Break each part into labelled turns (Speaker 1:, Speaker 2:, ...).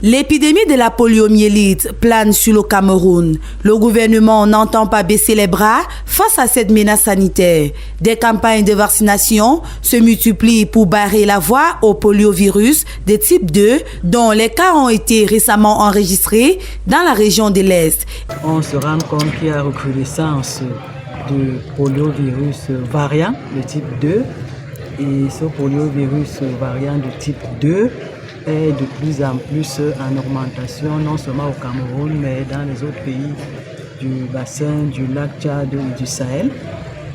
Speaker 1: L'épidémie de la poliomyélite plane sur le Cameroun. Le gouvernement n'entend pas baisser les bras face à cette menace sanitaire. Des campagnes de vaccination se multiplient pour barrer la voie au poliovirus de type 2, dont les cas ont été récemment enregistrés dans la région de l'Est.
Speaker 2: On se rend compte qu'il y a recrudescence de poliovirus variant de type 2. Et ce poliovirus variant de type 2 est de plus en plus en augmentation, non seulement au Cameroun, mais dans les autres pays du bassin du lac Tchad et du Sahel.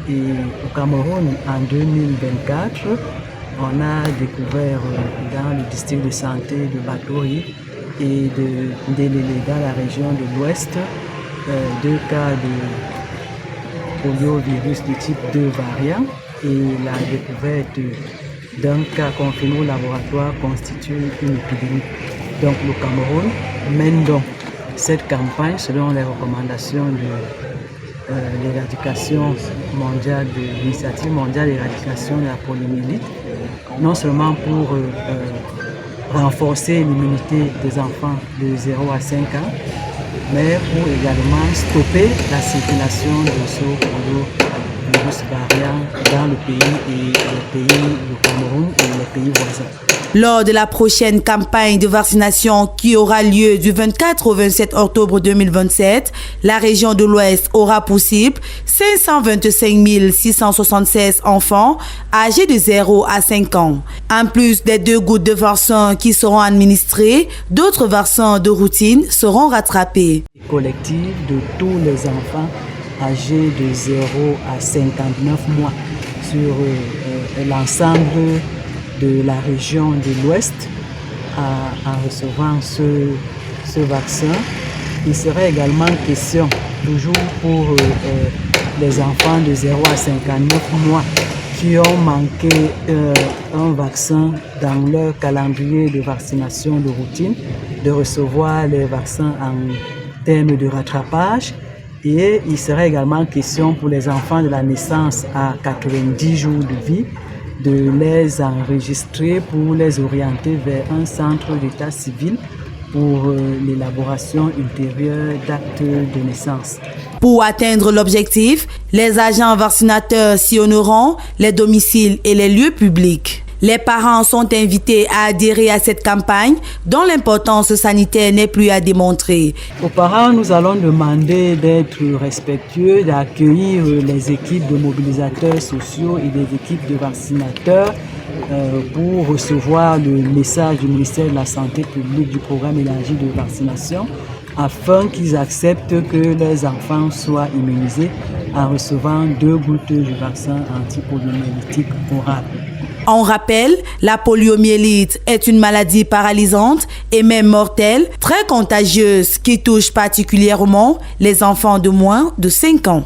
Speaker 2: Et au Cameroun, en 2024, on a découvert dans le district de santé de Batori et dans la région de l'Ouest, 2 cas de poliovirus de type 2 variant. Et la découverte d'un cas confirmé au laboratoire constitue une épidémie. Donc le Cameroun mène donc cette campagne selon les recommandations de l'éradication mondiale, de l'initiative mondiale d'éradication de la poliomyélite, non seulement pour renforcer l'immunité des enfants de 0 à 5 ans, mais pour également stopper la circulation de ce poliovirus variant dans le pays le Cameroun et les pays voisins.
Speaker 1: Lors de la prochaine campagne de vaccination qui aura lieu du 24 au 27 octobre 2027, la région de l'Ouest aura pour cible 525 676 enfants âgés de 0 à 5 ans. En plus des 2 gouttes de vaccin qui seront administrées, d'autres vaccins de routine seront rattrapés.
Speaker 2: Collectif de tous les enfants âgés de 0 à 59 mois sur l'ensemble de la région de l'Ouest en recevant ce vaccin. Il serait également question, toujours pour les enfants de 0 à 59 mois qui ont manqué un vaccin dans leur calendrier de vaccination de routine, de recevoir les vaccins en termes de rattrapage. Et il serait également question pour les enfants de la naissance à 90 jours de vie de les enregistrer pour les orienter vers un centre d'état civil pour l'élaboration ultérieure d'actes de naissance.
Speaker 1: Pour atteindre l'objectif, les agents vaccinateurs sillonneront les domiciles et les lieux publics. Les parents sont invités à adhérer à cette campagne dont l'importance sanitaire n'est plus à démontrer.
Speaker 2: Aux parents, nous allons demander d'être respectueux, d'accueillir les équipes de mobilisateurs sociaux et des équipes de vaccinateurs pour recevoir le message du ministère de la Santé publique du programme élargi de vaccination afin qu'ils acceptent que les enfants soient immunisés en recevant 2 gouttes du vaccin antipoliomyélitique oral.
Speaker 1: On rappelle, la poliomyélite est une maladie paralysante et même mortelle, très contagieuse qui touche particulièrement les enfants de moins de 5 ans.